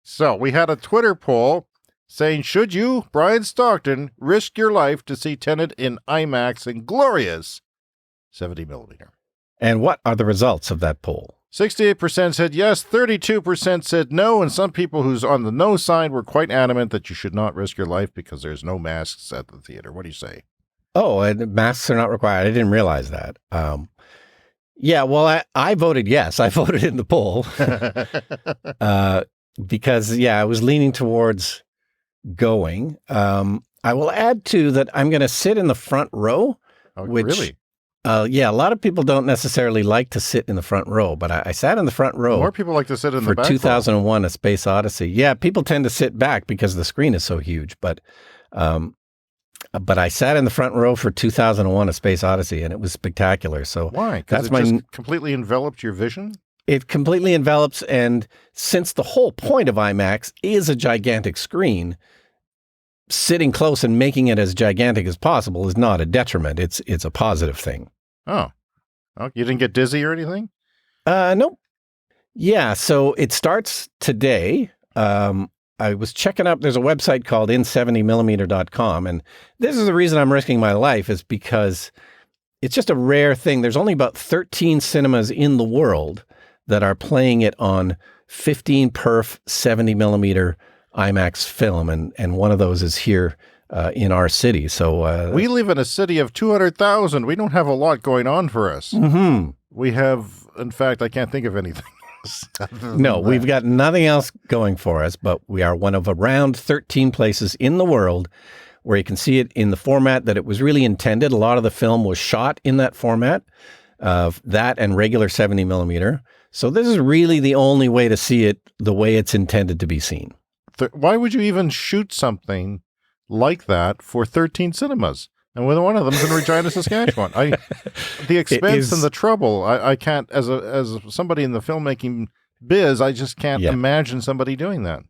So we had a Twitter poll saying, should you, Brian Stockton, risk your life to see Tenet in IMAX in glorious 70 millimeter? And what are the results of that poll? 68% said yes, 32% said no, and some people who's on the no side were quite adamant that you should not risk your life because there's no masks at the theater. What do you say? Oh, and masks are not required. I didn't realize that. Yeah, well, I voted yes. I voted in the poll because, I was leaning towards going. I will add, too, that I'm going to sit in the front row. Oh, which, really? A lot of people don't necessarily like to sit in the front row, but I sat in the front row. More people like to sit in the back for 2001: A Space Odyssey. Yeah, people tend to sit back because the screen is so huge, but I sat in the front row for 2001: A Space Odyssey, and it was spectacular. So why? Because it just completely enveloped your vision? It completely envelops, and since the whole point of IMAX is a gigantic screen, sitting close and making it as gigantic as possible is not a detriment. It's a positive thing. Oh, you didn't get dizzy or anything? Nope. Yeah, so it starts today. I was checking up. There's a website called in70mm.com, and this is the reason I'm risking my life is because it's just a rare thing. There's only about 13 cinemas in the world that are playing it on 15 perf 70mm IMAX film, and one of those is here in our city. So we live in a city of 200,000. We don't have a lot going on for us. Mm-hmm. We have, in fact, I can't think of anything. No, we've got nothing else going for us, but we are one of around 13 places in the world where you can see it in the format that it was really intended. A lot of the film was shot in that format, of that and regular 70 millimeter. So this is really the only way to see it the way it's intended to be seen. Why would you even shoot something like that for 13 cinemas? And one of them is in Regina, Saskatchewan. The expense and the trouble. I can't, as somebody in the filmmaking biz, I just can't imagine somebody doing that.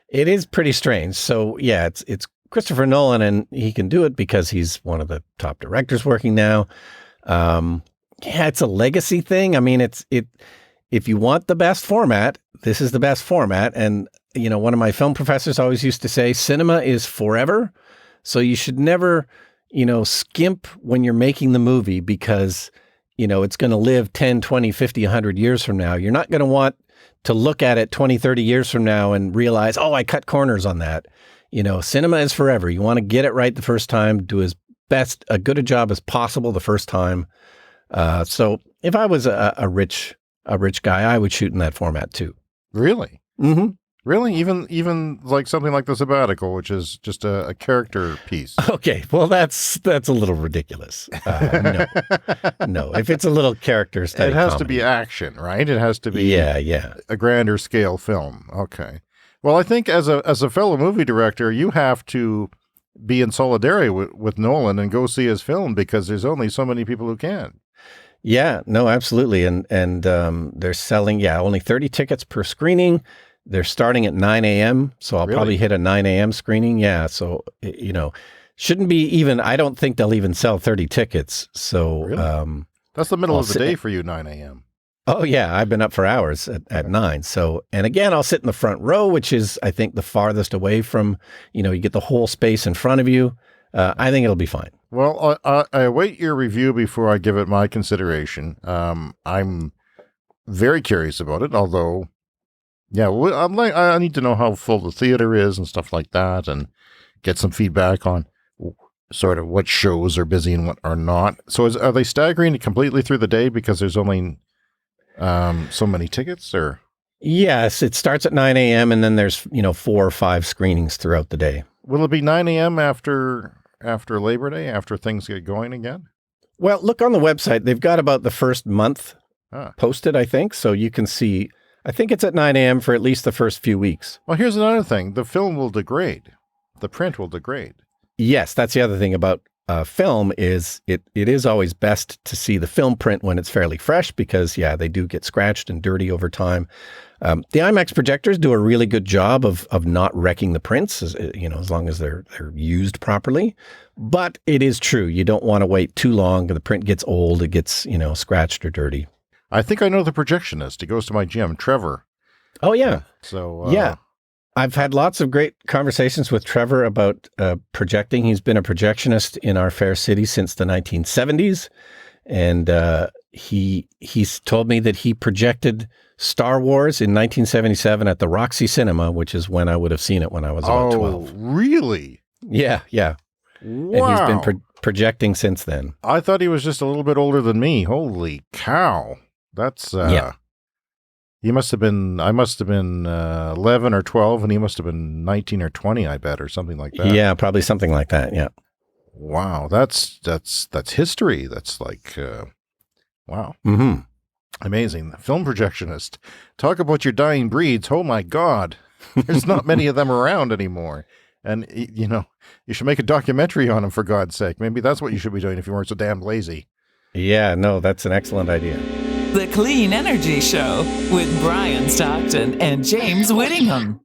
It is pretty strange. So yeah, it's Christopher Nolan, and he can do it because he's one of the top directors working now. It's a legacy thing. I mean, if you want the best format, this is the best format. And one of my film professors always used to say, cinema is forever. So you should never skimp when you're making the movie because, it's going to live 10, 20, 50, 100 years from now. You're not going to want to look at it 20, 30 years from now and realize, oh, I cut corners on that. Cinema is forever. You want to get it right the first time, do as good a job as possible the first time. So if I was a rich guy, I would shoot in that format too. Really? Mm-hmm. Really? Even like something like The Sabbatical, which is just a character piece. Okay, well that's a little ridiculous. No. If it's a little character study, it has comedy. to be action, right? It has to be a grander scale film. Okay. Well, I think as a fellow movie director, you have to be in solidarity with Nolan and go see his film because there's only so many people who can. Yeah, no, absolutely, and they're selling only 30 tickets per screening. They're starting at 9 a.m., so I'll probably hit a 9 a.m. screening. Yeah, so, shouldn't be even, I don't think they'll even sell 30 tickets. So that's the middle of the day for you, 9 a.m. Oh, yeah, I've been up for hours at 9. So, and again, I'll sit in the front row, which is, I think, the farthest away from, you get the whole space in front of you. I think it'll be fine. Well, I await your review before I give it my consideration. I'm very curious about it, although... Yeah, I need to know how full the theater is and stuff like that, and get some feedback on sort of what shows are busy and what are not. So, are they staggering it completely through the day because there's only so many tickets, or? Yes, it starts at 9 a.m. and then there's 4 or 5 screenings throughout the day. Will it be 9 a.m. after Labor Day, after things get going again? Well, look on the website. They've got about the first month posted, I think, so you can see. I think it's at 9 a.m. for at least the first few weeks. Well, here's another thing. The film will degrade. The print will degrade. Yes, that's the other thing about film is it is always best to see the film print when it's fairly fresh because, they do get scratched and dirty over time. The IMAX projectors do a really good job of not wrecking the prints, as long as they're used properly. But it is true. You don't want to wait too long. The print gets old. It gets, scratched or dirty. I think I know the projectionist. He goes to my gym, Trevor. Oh, yeah. So, I've had lots of great conversations with Trevor about projecting. He's been a projectionist in our fair city since the 1970s. And he's told me that he projected Star Wars in 1977 at the Roxy Cinema, which is when I would have seen it when I was about 12. Oh, really? Yeah, yeah. Wow. And he's been projecting since then. I thought he was just a little bit older than me. Holy cow. That's, Yeah. I must have been 11 or 12, and he must have been 19 or 20, I bet, or something like that. Yeah, probably something like that. Yeah. Wow. That's history. That's like, wow. Mm-hmm. Amazing. Film projectionist. Talk about your dying breeds. Oh my God. There's not many of them around anymore. And, you know, you should make a documentary on them, for God's sake. Maybe that's what you should be doing if you weren't so damn lazy. Yeah, no, that's an excellent idea. The Clean Energy Show with Brian Stockton and James Whittingham.